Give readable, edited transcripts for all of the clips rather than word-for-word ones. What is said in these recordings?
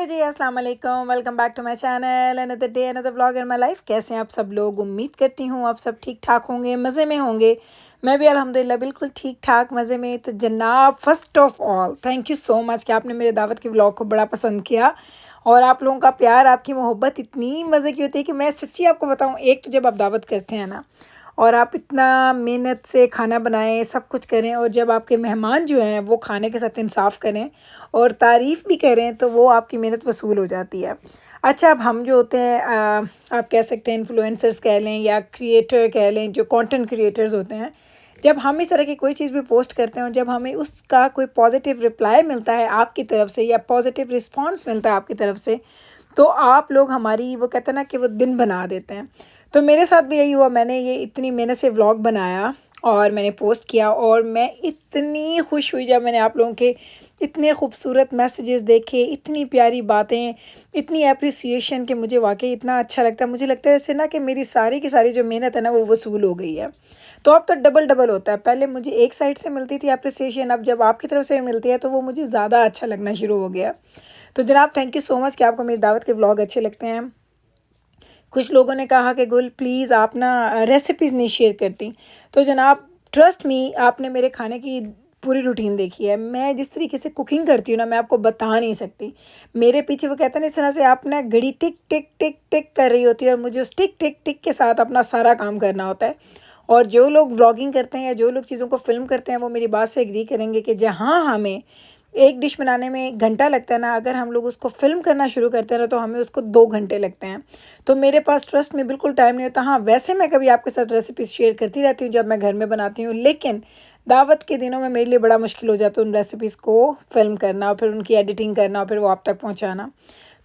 जी अस्सलाम वालेकुम, welcome back to my channel, another day another vlog in my life. कैसे हैं आप सब लोग? उम्मीद करती हूँ आप सब ठीक ठाक होंगे, मज़े में होंगे। मैं भी अल्हम्दुलिल्लाह बिल्कुल ठीक ठाक मज़े में। तो जनाब, first of all thank you so much कि आपने मेरे दावत के व्लॉग को बड़ा पसंद किया। और आप लोगों का प्यार, आपकी मोहब्बत इतनी मज़े की होती है कि मैं सच्ची आपको बताऊँ, एक तो जब आप दावत करते हैं ना और आप इतना मेहनत से खाना बनाएं, सब कुछ करें, और जब आपके मेहमान जो हैं वो खाने के साथ इंसाफ करें और तारीफ़ भी करें, तो वो आपकी मेहनत वसूल हो जाती है। अच्छा, अब हम जो होते हैं, आप कह सकते हैं इन्फ्लुएंसर्स कह लें या क्रिएटर कह लें, जो कंटेंट क्रिएटर्स होते हैं, जब हम इस तरह की कोई चीज़ भी पोस्ट करते हैं और जब हमें उसका कोई पॉजिटिव रिप्लाई मिलता है आपकी तरफ से या पॉजिटिव रिस्पॉन्स मिलता है आपकी तरफ से, तो आप लोग हमारी, वो कहते हैं ना कि वो दिन बना देते हैं। तो मेरे साथ भी यही हुआ। मैंने ये इतनी मेहनत से व्लॉग बनाया और मैंने पोस्ट किया, और मैं इतनी खुश हुई जब मैंने आप लोगों के इतने खूबसूरत मैसेजेस देखे, इतनी प्यारी बातें, इतनी एप्रिसिएशन, कि मुझे वाकई इतना अच्छा लगता है। मुझे लगता है ऐसे ना कि मेरी सारी की सारी जो मेहनत है ना वो वसूल हो गई है। तो अब तो डबल डबल होता है। पहले मुझे एक साइड से मिलती थी एप्रिसिएशन, अब जब आपकी तरफ से मिलती है तो वो मुझे ज़्यादा अच्छा लगना शुरू हो गया। तो जनाब, थैंक यू सो मच कि आपको मेरी दावत के व्लॉग अच्छे लगते हैं। कुछ लोगों ने कहा कि गुल प्लीज़ आप ना रेसिपीज़ नहीं शेयर करती। तो जनाब, ट्रस्ट मी, आपने मेरे खाने की पूरी रूटीन देखी है। मैं जिस तरीके से कुकिंग करती हूँ ना, मैं आपको बता नहीं सकती। मेरे पीछे वो कहते हैं ना, इस तरह से आप ना घड़ी टिक टिक टिक टिक कर रही होती है और मुझे उस टिक टिक टिक के साथ अपना सारा काम करना होता है। और जो लोग व्लॉगिंग करते हैं या जो लोग चीज़ों को फ़िल्म करते हैं, वो मेरी बात से एग्री करेंगे कि जहाँ हमें एक डिश बनाने में 1 घंटा लगता है ना, अगर हम लोग उसको फ़िल्म करना शुरू करते हैं ना, तो हमें उसको 2 घंटे लगते हैं। तो मेरे पास ट्रस्ट में बिल्कुल टाइम नहीं होता। हाँ, वैसे मैं कभी आपके साथ रेसिपीज़ शेयर करती रहती हूँ जब मैं घर में बनाती हूँ, लेकिन दावत के दिनों में मेरे लिए बड़ा मुश्किल हो जाता है उन रेसिपीज़ को फ़िल्म करना और फिर उनकी एडिटिंग करना और फिर वो आप तक पहुँचाना।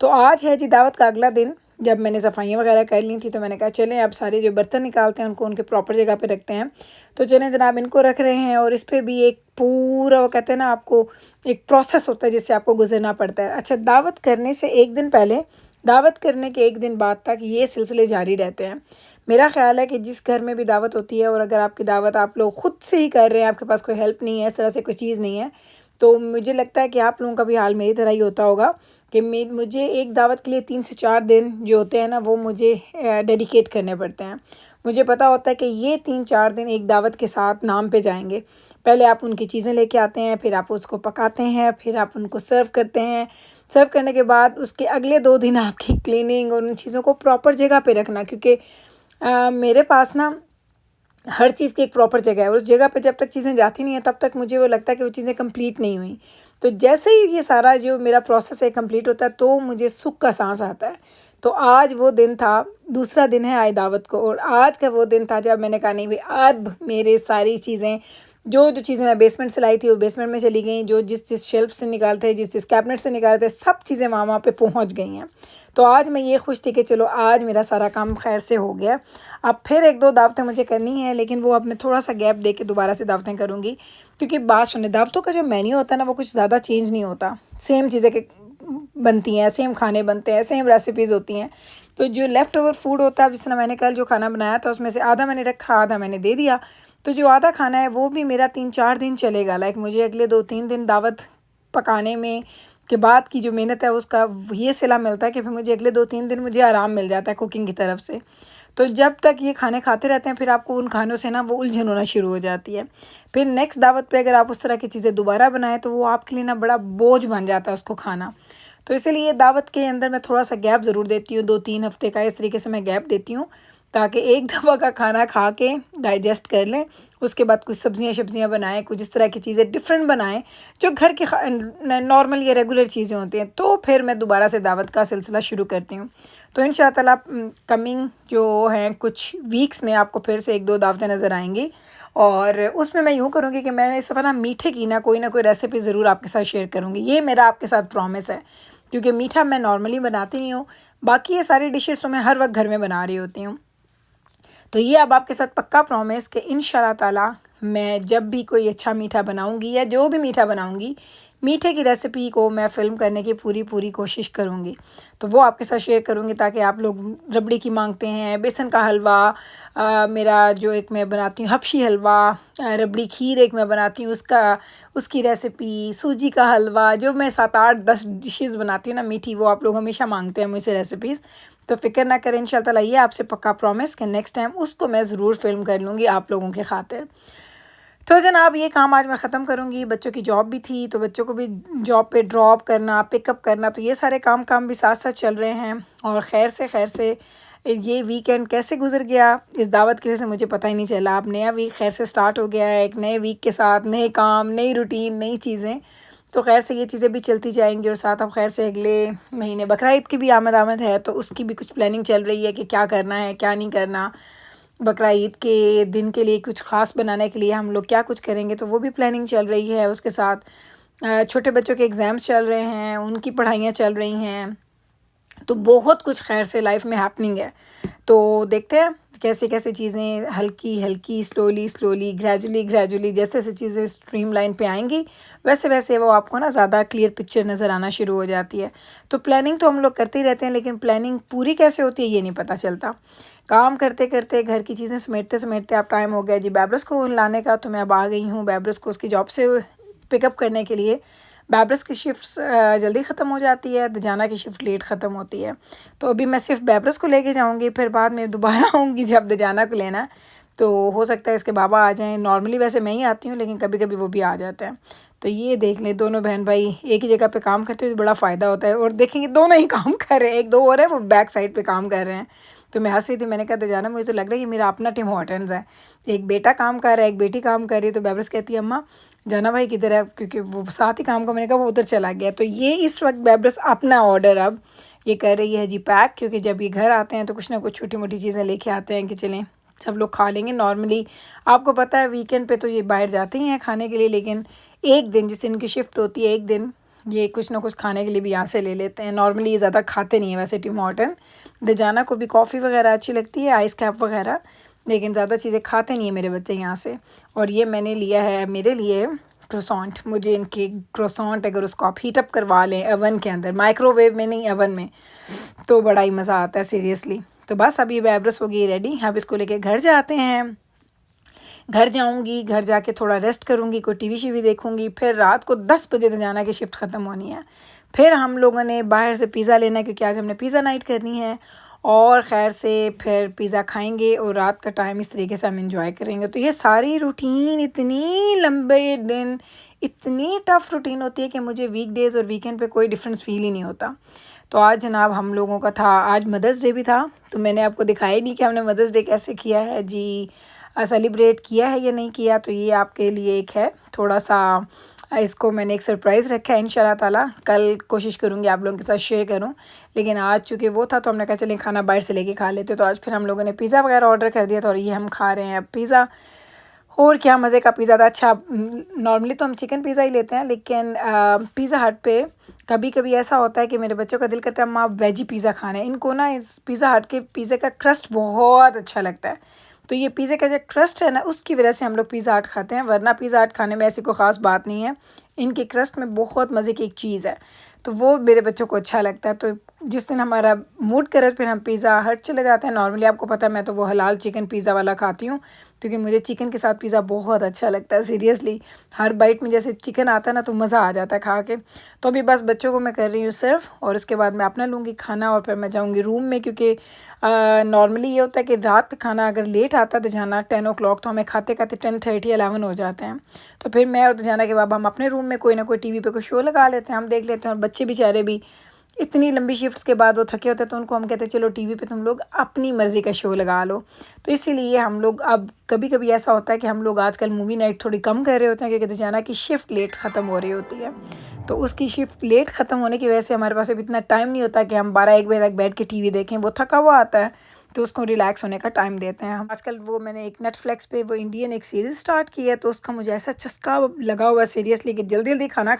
तो आज है जी दावत का अगला दिन। जब मैंने सफाइयाँ वगैरह कर ली थी, तो मैंने कहा चलें अब सारे जो बर्तन निकालते हैं उनको उनके प्रॉपर जगह पे रखते हैं। तो चलें जनाब, इनको रख रहे हैं, और इस पे भी एक पूरा, वो कहते हैं ना, आपको एक प्रोसेस होता है जिससे आपको गुजरना पड़ता है। अच्छा, दावत करने से एक दिन पहले, दावत करने के एक दिन बाद तक ये सिलसिले जारी रहते हैं। मेरा ख़्याल है कि जिस घर में भी दावत होती है और अगर आपकी दावत आप लोग ख़ुद से ही कर रहे हैं, आपके पास कोई हेल्प नहीं है, इस तरह से कोई चीज़ नहीं है, तो मुझे लगता है कि आप लोगों का भी हाल मेरी तरह ही होता होगा कि मुझे एक दावत के लिए 3 से 4 दिन जो होते हैं ना, वो मुझे डेडिकेट करने पड़ते हैं। मुझे पता होता है कि ये 3-4 दिन एक दावत के साथ नाम पे जाएँगे। पहले आप उनकी चीज़ें लेके आते हैं, फिर आप उसको पकाते हैं, फिर आप उनको सर्व करते हैं। सर्व करने के बाद उसके अगले 2 दिन आपकी क्लीनिंग और उन चीज़ों को प्रॉपर जगह पे रखना, क्योंकि मेरे पास ना हर चीज़ की एक प्रॉपर जगह है, और उस जगह पे जब तक चीज़ें जाती नहीं हैं तब तक मुझे वो लगता है कि वो चीज़ें कंप्लीट नहीं हुई। तो जैसे ही ये सारा जो मेरा प्रोसेस है कंप्लीट होता है, तो मुझे सुख का साँस आता है। तो आज वो दिन था, दूसरा दिन है आए दावत को, और आज का वो दिन था जब मैंने कहा नहीं भई, अब मेरे सारी चीज़ें, जो चीज़ें मैं बेसमेंट से लाई थी वो बेसमेंट में चली गई, जो जिस शेल्फ़ से निकाले थे, जिस कैबिनेट से निकाले थे, सब चीज़ें वहाँ पे पहुँच गई हैं। तो आज मैं ये खुश थी कि चलो आज मेरा सारा काम खैर से हो गया। अब फिर 1-2 दावतें मुझे करनी है, लेकिन वो अब मैं थोड़ा-सा गैप दे के दोबारा से दावतें करूँगी। क्योंकि बात सुनें, दावतों का जो मेन्यू होता है ना, वो कुछ ज़्यादा चेंज नहीं होता। सेम चीज़ें के बनती हैं, सेम खाने बनते हैं, सेम रेसिपीज़ होती हैं। तो जो लेफ़्ट ओवर फूड होता है, जिस तरह मैंने कल जो खाना बनाया था उसमें से आधा मैंने रखा, आधा मैंने दे दिया। तो जो आधा खाना है वो भी मेरा 3-4 दिन चलेगा। लाइक मुझे अगले 2-3 दिन दावत पकाने में के बाद की जो मेहनत है उसका ये सिला मिलता है कि फिर मुझे अगले 2-3 दिन मुझे आराम मिल जाता है कुकिंग की तरफ से। तो जब तक ये खाने खाते रहते हैं, फिर आपको उन खानों से ना वो उलझन होना शुरू हो जाती है। फिर नेक्स्ट दावत पे अगर आप उस तरह की चीज़ें दोबारा बनाएँ, तो वो आपके लिए ना बड़ा बोझ बन जाता है उसको खाना। तो इसीलिए दावत के अंदर मैं थोड़ा-सा गैप ज़रूर देती हूँ, 2-3 हफ़्ते का इस तरीके से मैं गैप देती हूँ, ताकि एक दफ़ा का खाना खा के डाइजेस्ट कर लें। उसके बाद कुछ सब्ज़ियाँ-शब्ज़ियाँ बनाएँ, कुछ इस तरह की चीज़ें डिफ़रेंट बनाएँ, जो घर की नॉर्मल या रेगुलर चीज़ें होती हैं, तो फिर मैं दोबारा से दावत का सिलसिला शुरू करती हूँ। तो इंशाअल्लाह ताला कमिंग जो हैं कुछ वीक्स में आपको फिर से 1-2 दावतें नज़र आएँगी, और उसमें मैं यूँ करूँगी कि मैं इस दफ़ा ना मीठे की ना कोई रेसिपी ज़रूर आपके साथ शेयर करूँगी। ये मेरा आपके साथ प्रॉमिस है, क्योंकि मीठा मैं नॉर्मली बनाती नहीं हूँ। बाकी ये सारी डिशेज़ तो मैं हर वक़्त घर में बना रही होती हूँ। तो ये अब आपके साथ पक्का प्रॉमिस कि इंशाल्लाह ताला मैं जब भी कोई अच्छा मीठा बनाऊँगी या जो भी मीठा बनाऊँगी, मीठे की रेसिपी को मैं फ़िल्म करने की पूरी कोशिश करूँगी। तो वो आपके साथ शेयर करूँगी ताकि आप लोग रबड़ी की मांगते हैं, बेसन का हलवा, मेरा जो एक मैं बनाती हूँ हबशी हलवा, रबड़ी खीर एक मैं बनाती हूँ उसकी रेसिपी, सूजी का हलवा, जो मैं 7-8-10 डिशेज़ बनाती हूँ ना मीठी, वो आप लोग हमेशा मांगते हैं मुझसे रेसिपीज़। तो फ़िक्र ना करें, इंशाल्लाह ताला ये आपसे पक्का प्रॉमिस कि नेक्स्ट टाइम उसको मैं ज़रूर फ़िल्म कर लूँगी आप लोगों की खातिर। तो जनाब ये काम आज मैं ख़त्म करूँगी। बच्चों की जॉब भी थी तो बच्चों को भी जॉब पे ड्रॉप करना, पिकअप करना, तो ये सारे काम भी साथ-साथ चल रहे हैं। और खैर से ये वीकेंड कैसे गुज़र गया इस दावत की वजह से मुझे पता ही नहीं चला। अब नया वीक खैर से स्टार्ट हो गया है, एक नए वीक के साथ नए काम, नई रूटीन, नई चीज़ें। तो खैर से ये चीज़ें भी चलती जाएँगी और साथ अब खैर से अगले महीने बकरा ईद की भी आमद है, तो उसकी भी कुछ प्लानिंग चल रही है कि क्या करना है, क्या नहीं करना। बकरा ईद के दिन के लिए कुछ ख़ास बनाने के लिए हम लोग क्या कुछ करेंगे, तो वो भी प्लानिंग चल रही है। उसके साथ छोटे बच्चों के एग्ज़ाम्स चल रहे हैं, उनकी पढ़ाइयाँ चल रही हैं, तो बहुत कुछ खैर से लाइफ में हैपनिंग है। तो देखते हैं कैसे-कैसे चीज़ें हल्की, स्लोली, ग्रेजुअली जैसे-जैसे चीज़ें स्ट्रीमलाइन पे आएँगी, वैसे-वैसे वो आपको ना ज़्यादा क्लियर पिक्चर नज़र आना शुरू हो जाती है। तो प्लानिंग तो हम लोग करते ही रहते हैं, लेकिन प्लानिंग पूरी कैसे होती है ये नहीं पता चलता। काम करते-करते, घर की चीज़ें समेटते-समेटते अब टाइम हो गया जी बैब्रस को लाने का, तो मैं अब आ गई हूँ बैब्रस को उसकी जॉब से पिकअप करने के लिए। बैब्रस की शिफ्ट्स जल्दी ख़त्म हो जाती है, दजाना की शिफ्ट लेट ख़त्म होती है। तो अभी मैं सिर्फ बैब्रस को लेके जाऊँगी, फिर बाद में दोबारा आऊँगी जब दजाना को लेना। तो हो सकता है इसके बाबा आ जाएँ। नॉर्मली वैसे मैं ही आती हूँ, लेकिन कभी-कभी वो भी आ जाते हैं। तो ये देख लें, दोनों बहन भाई एक ही जगह पे काम करते हुए बड़ा फ़ायदा होता है। और देखेंगे दोनों ही काम कर रहे हैं, 1-2 और हैं वो बैक साइड पे काम कर रहे हैं। तो मैं हँस रही थी, मैंने कहा दजाना मुझे तो लग रहा है कि मेरा अपना टिम हॉर्टन्स है। एक बेटा काम कर रहा है, एक बेटी काम कर रही है। तो बैब्रस कहती है अम्मा जाना भाई किधर है, क्योंकि वो साथ ही काम का, मैंने कहा वो उधर चला गया। तो ये इस वक्त बैब्रस अपना ऑर्डर अब ये कर रही है जी पैक, क्योंकि जब ये घर आते हैं तो कुछ ना कुछ छोटी मोटी चीज़ें लेके आते हैं कि चलें सब लोग खा लेंगे। नॉर्मली आपको पता है वीकेंड पे तो ये बाहर जाते ही हैं खाने के लिए, लेकिन एक दिन जिस दिन इनकी शिफ्ट होती है, एक दिन ये कुछ ना कुछ खाने के लिए भी यहाँ से ले लेते हैं। नॉर्मली ये ज़्यादा खाते नहीं है वैसे टिम हॉर्टन। दजाना को भी कॉफ़ी वगैरह अच्छी लगती है, आइस कैप वगैरह, लेकिन ज़्यादा चीज़ें खाते नहीं है मेरे बच्चे यहाँ से। और ये मैंने लिया है मेरे लिए क्रोसॉन्ट। मुझे इनके क्रोसॉन्ट अगर उसको आप हीट अप करवा लें ओवन के अंदर, माइक्रोवेव में नहीं ओवन में, तो बड़ा ही मज़ा आता है सीरियसली। तो बस अभी बैब्रस हो गई रेडी, अब इसको लेके घर जाते हैं। घर जाऊंगी, घर जाके थोड़ा रेस्ट करूंगी, कोई टीवी शीवी देखूंगी, फिर रात को 10 बजे दजाना की शिफ्ट ख़त्म होनी है। फिर हम लोगों ने बाहर से पिज़्ज़ा लेना है, क्योंकि आज हमने पिज़्ज़ा नाइट करनी है। और खैर से फिर पिज़्ज़ा खाएंगे और रात का टाइम इस तरीके से हम इंजॉय करेंगे। तो ये सारी रूटीन, इतनी लंबे दिन, इतनी टफ़ रूटीन होती है कि मुझे वीकडेज़ और वीकेंड पे कोई डिफरेंस फ़ील ही नहीं होता। तो आज जनाब हम लोगों का था, आज मदर्स डे भी था, तो मैंने आपको दिखाया ही नहीं कि हमने मदर्स डे कैसे किया है जी, सेलिब्रेट किया है या नहीं किया। तो ये आपके लिए एक है थोड़ा सा, इसको मैंने एक सरप्राइज़ रखा है। इंशाल्लाह ताला कल कोशिश करूँगी आप लोगों के साथ शेयर करूँ, लेकिन आज चूँकि वो था तो हमने कहा चलें खाना बाहर से लेके खा लेते। तो आज फिर हम लोगों ने पिज़्ज़ा वगैरह ऑर्डर कर दिया था और ये हम खा रहे हैं अब पिज़्ज़ा। और क्या मज़े का पिज़्ज़ा था। अच्छा, नॉर्मली तो हम चिकन पिज़्ज़ा ही लेते हैं, लेकिन पिज़्ज़ा हट पे कभी कभी ऐसा होता है कि मेरे बच्चों का दिल करता है अम्मा वेजी पिज़्ज़ा खाना है। इनको ना इस पिज़्ज़ा हट के पिज़्ज़े का क्रस्ट बहुत अच्छा लगता है। तो ये पिज़्ज़े का जो क्रस्ट है ना, उसकी वजह से हम लोग पिज़्ज़ा हट खाते हैं, वरना पिज़्ज़ा हट खाने में ऐसी कोई ख़ास बात नहीं है। इनके क्रस्ट में बहुत मज़े की एक चीज़ है, तो वो मेरे बच्चों को अच्छा लगता है। तो जिस दिन हमारा मूड करे फिर हम पिज़्ज़ा हट चले जाते हैं। नॉर्मली आपको पता है मैं तो वो हलाल चिकन पिज़्ज़ा वाला खाती हूँ, क्योंकि मुझे चिकन के साथ पिज़्ज़ा बहुत अच्छा लगता है। सीरियसली हर बाइट में जैसे चिकन आता है ना, तो मज़ा आ जाता है खा के। तो अभी बस बच्चों को मैं कर रही हूँ सर्व, और उसके बाद मैं अपना लूँगी खाना और फिर मैं जाऊँगी रूम में, क्योंकि नॉर्मली ये होता है कि रात का खाना अगर लेट आता है दजाना 10 ओ क्लॉक, तो हमें खाते खाते 10:30 11 हो जाते हैं। तो फिर मैं और दजाना के बाबा हम अपने रूम में कोई ना कोई टीवी पे कोई शो लगा लेते हैं, हम देख लेते हैं। और बच्चे बेचारे भी इतनी लंबी शिफ्ट्स के बाद वो थके होते हैं, तो उनको हम कहते हैं चलो टीवी पे तुम लोग अपनी मर्ज़ी का शो लगा लो। तो इसीलिए हम लोग अब कभी कभी ऐसा होता है कि हम लोग आजकल मूवी नाइट थोड़ी कम कर रहे होते हैं, क्योंकि दजाना की शिफ्ट लेट ख़त्म हो रही होती है। तो उसकी शिफ्ट लेट ख़त्म होने की वजह से हमारे पास अब इतना टाइम नहीं होता कि हम 12-1 बजे तक बैठ के टीवी देखें। वो थका हुआ आता है, तो उसको रिलैक्स होने का टाइम देते हैं हम। आजकल वो मैंने एक नेटफ्लिक्स पे वो इंडियन एक सीरीज़ स्टार्ट की है, तो उसका मुझे ऐसा चस्का लगा हुआ है सीरियसली कि जल्दी जल्दी खाना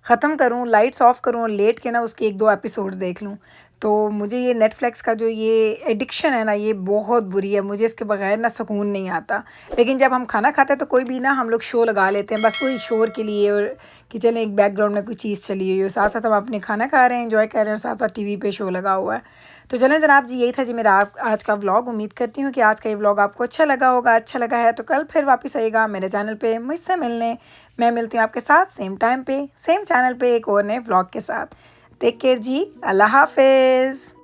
ख़त्म करूँ, लाइट्स ऑफ़ करूँ और लेट के ना उसके 1-2 एपिसोड्स देख लूँ। तो मुझे ये नेटफ्लिक्स का जो ये एडिक्शन है ना, ये बहुत बुरी है, मुझे इसके बगैर ना सुकून नहीं आता। लेकिन जब हम खाना खाते हैं तो कोई भी ना हम लोग शो लगा लेते हैं, बस वही शोर के लिए, और कि चलें एक बैकग्राउंड में कोई चीज़ चली हुई हो, साथ-साथ हम अपने खाना खा रहे हैं, एंजॉय कर रहे हैं, और साथ-साथ टीवी पे शो लगा हुआ है। तो चलें जनाब जी, यही था जी मेरा आप आज का व्लॉग। उम्मीद करती हूँ कि आज का ये व्लॉग आपको अच्छा लगा होगा। अच्छा लगा है तो कल फिर वापस आइएगा मेरे चैनल पे मुझसे मिलने। मैं मिलती हूँ आपके साथ सेम टाइम पे, सेम चैनल पे एक और नए व्लॉग के साथ। टेक केयर जी, अल्लाह हाफ़िज़।